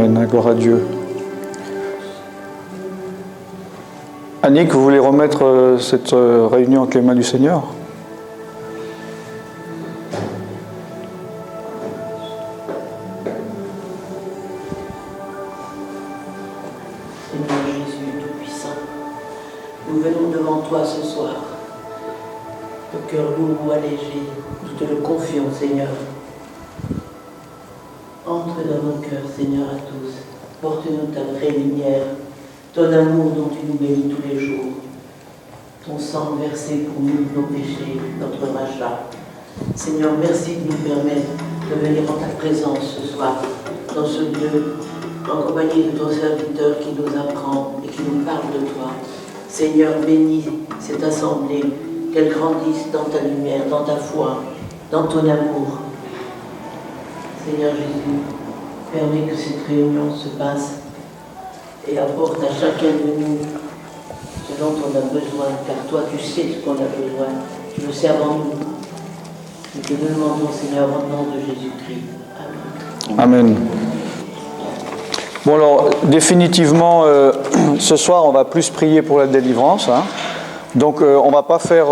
Amen. Gloire à Dieu. Annick, vous voulez remettre cette réunion entre les mains du Seigneur ? Seigneur Jésus Tout-Puissant, nous venons devant toi ce soir, le cœur lourd ou allégé, nous te le confions, Seigneur. Entre dans nos cœurs, Seigneur, à tous. Porte-nous ta vraie lumière, ton amour dont tu nous bénis tous les jours, ton sang versé pour nous, nos péchés, notre rachat. Seigneur, merci de nous permettre de venir en ta présence ce soir, dans ce lieu, en compagnie de ton serviteur qui nous apprend et qui nous parle de toi. Seigneur, bénis cette assemblée, qu'elle grandisse dans ta lumière, dans ta foi, dans ton amour. Seigneur Jésus, permets que cette réunion se passe et apporte à chacun de nous ce dont on a besoin, car toi tu sais ce qu'on a besoin, tu le sais avant nous. Nous te demandons, Seigneur, au nom de Jésus-Christ. Amen. Amen. Bon alors, définitivement, ce soir, on va plus prier pour la délivrance. Hein. Donc, on ne va pas faire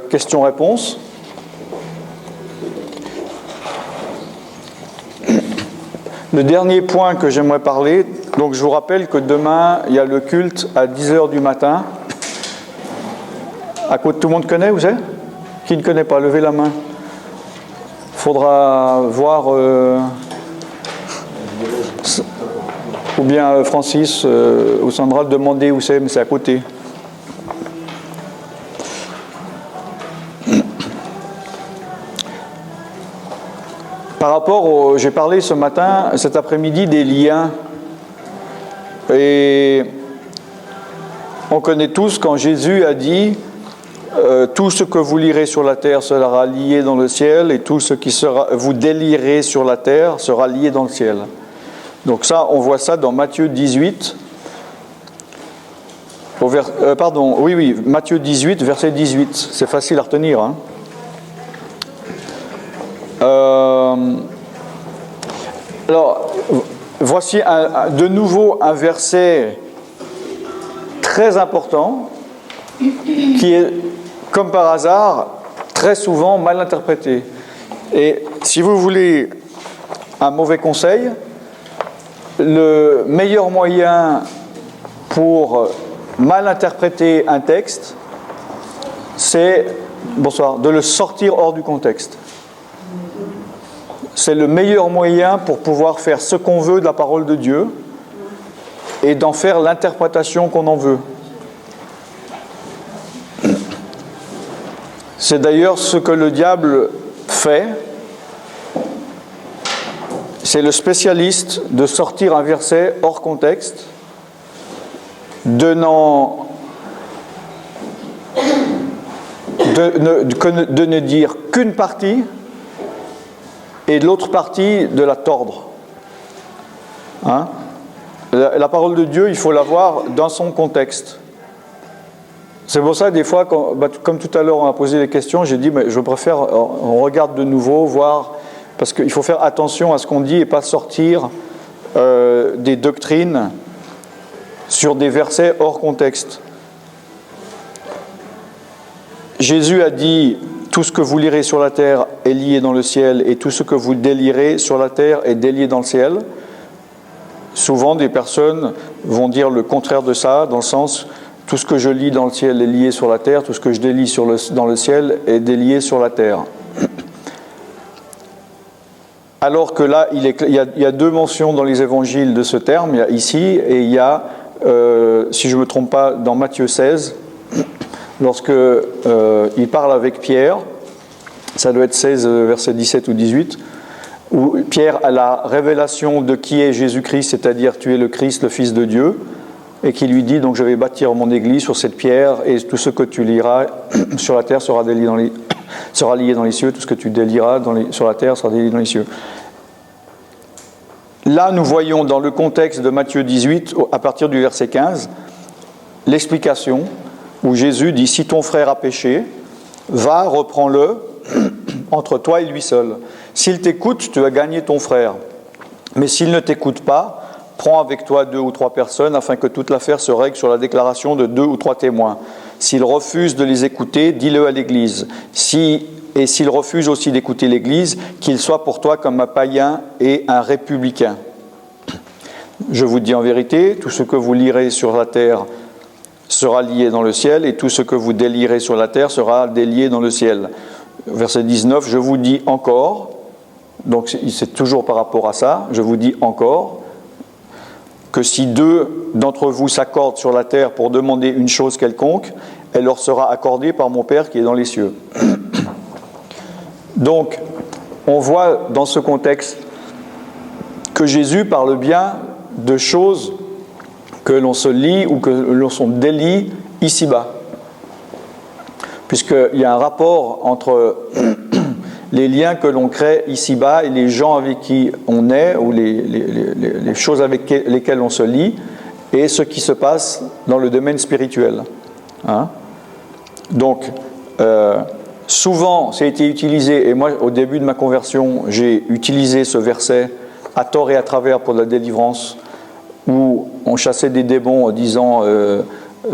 questions-réponses. Le dernier point que j'aimerais parler, donc je vous rappelle que demain, il y a le culte à 10h du matin. À côté, tout le monde connaît, vous savez ? Qui ne connaît pas ? Levez la main. Il faudra voir... ou bien Francis ou Sandra demander où c'est, mais c'est à côté. Par rapport j'ai parlé cet après-midi des liens. Et on connaît tous quand Jésus a dit tout ce que vous lirez sur la terre sera lié dans le ciel, et tout ce qui vous délirez sur la terre sera lié dans le ciel. Donc ça, on voit ça dans Matthieu 18. Matthieu 18, verset 18. C'est facile à retenir. Hein. Alors, voici de nouveau un verset très important qui est, comme par hasard, très souvent mal interprété. Et si vous voulez un mauvais conseil, le meilleur moyen pour mal interpréter un texte, c'est de le sortir hors du contexte. C'est le meilleur moyen pour pouvoir faire ce qu'on veut de la parole de Dieu et d'en faire l'interprétation qu'on en veut. C'est d'ailleurs ce que le diable fait. C'est le spécialiste de sortir un verset hors contexte, de ne dire qu'une partie et de l'autre partie de la tordre. Hein? La parole de Dieu, il faut la voir dans son contexte. C'est pour ça, des fois, comme tout à l'heure on a posé des questions, j'ai dit, mais je préfère, on regarde de nouveau, voir, parce qu'il faut faire attention à ce qu'on dit et pas sortir des doctrines sur des versets hors contexte. Jésus a dit, tout ce que vous lirez sur la terre est lié dans le ciel, et tout ce que vous délirez sur la terre est délié dans le ciel. Souvent, des personnes vont dire le contraire de ça, dans le sens, tout ce que je lis dans le ciel est lié sur la terre, tout ce que je délie dans le ciel est délié sur la terre. Alors que là, il y a deux mentions dans les évangiles de ce terme, il y a ici, et il y a, si je ne me trompe pas, dans Matthieu 16, lorsque il parle avec Pierre, ça doit être 16, verset 17 ou 18, où Pierre a la révélation de qui est Jésus-Christ, c'est-à-dire tu es le Christ, le Fils de Dieu, et qui lui dit, donc je vais bâtir mon église sur cette pierre, et tout ce que tu liras sur la terre sera lié dans les cieux, tout ce que tu délieras sur la terre sera délié dans les cieux. Là, nous voyons dans le contexte de Matthieu 18, à partir du verset 15, l'explication où Jésus dit, si ton frère a péché, va, reprends-le entre toi et lui seul. S'il t'écoute, tu as gagné ton frère. Mais s'il ne t'écoute pas, Prends avec toi 2 ou 3 personnes afin que toute l'affaire se règle sur la déclaration de 2 ou 3 témoins. S'ils refusent de les écouter, dis-le à l'Église. Et s'ils refusent aussi d'écouter l'Église, qu'il soit pour toi comme un païen et un républicain. Je vous dis en vérité, tout ce que vous lirez sur la terre sera lié dans le ciel, et tout ce que vous délierez sur la terre sera délié dans le ciel. Verset 19, je vous dis encore, donc c'est toujours par rapport à ça, je vous dis encore, que si 2 d'entre vous s'accordent sur la terre pour demander une chose quelconque, elle leur sera accordée par mon Père qui est dans les cieux. Donc, on voit dans ce contexte que Jésus parle bien de choses que l'on se lie ou que l'on se délie ici-bas. Puisqu'il y a un rapport entre les liens que l'on crée ici-bas et les gens avec qui on est, ou les choses avec lesquelles on se lie, et ce qui se passe dans le domaine spirituel. Hein? Donc, souvent, ça a été utilisé, et moi, au début de ma conversion, j'ai utilisé ce verset à tort et à travers pour la délivrance, où on chassait des démons en disant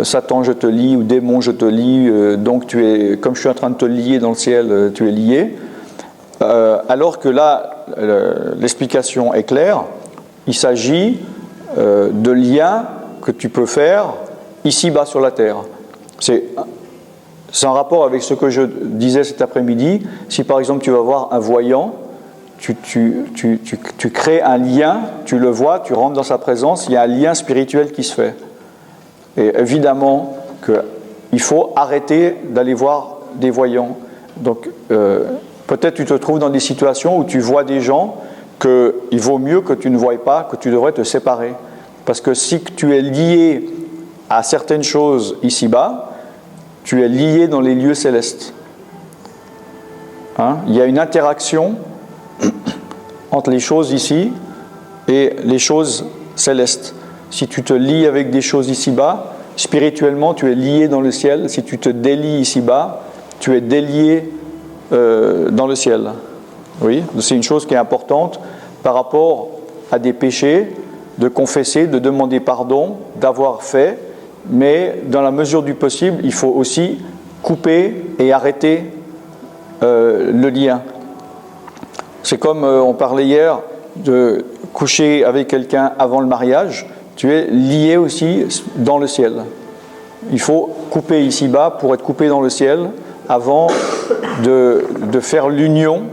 Satan, je te lie, ou démon, je te lie, donc tu es, comme je suis en train de te lier dans le ciel, tu es lié. Alors que là, l'explication est claire, il s'agit de liens que tu peux faire ici-bas sur la terre. C'est en rapport avec ce que je disais cet après-midi. Si par exemple tu vas voir un voyant, tu crées un lien, tu le vois, tu rentres dans sa présence, il y a un lien spirituel qui se fait. Et évidemment qu'il faut arrêter d'aller voir des voyants. Donc peut-être tu te trouves dans des situations où tu vois des gens qu'il vaut mieux que tu ne voies pas, que tu devrais te séparer. Parce que si tu es lié à certaines choses ici-bas, tu es lié dans les lieux célestes. Hein? Il y a une interaction entre les choses ici et les choses célestes. Si tu te lies avec des choses ici-bas, spirituellement tu es lié dans le ciel. Si tu te délies ici-bas, tu es délié dans le ciel. Oui, c'est une chose qui est importante par rapport à des péchés, de confesser, de demander pardon, d'avoir fait, mais dans la mesure du possible, il faut aussi couper et arrêter le lien. C'est comme on parlait hier de coucher avec quelqu'un avant le mariage, tu es lié aussi dans le ciel. Il faut couper ici-bas pour être coupé dans le ciel avant de faire l'union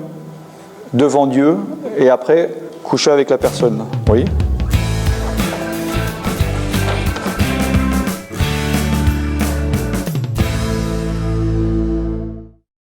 devant Dieu et après coucher avec la personne. Oui ?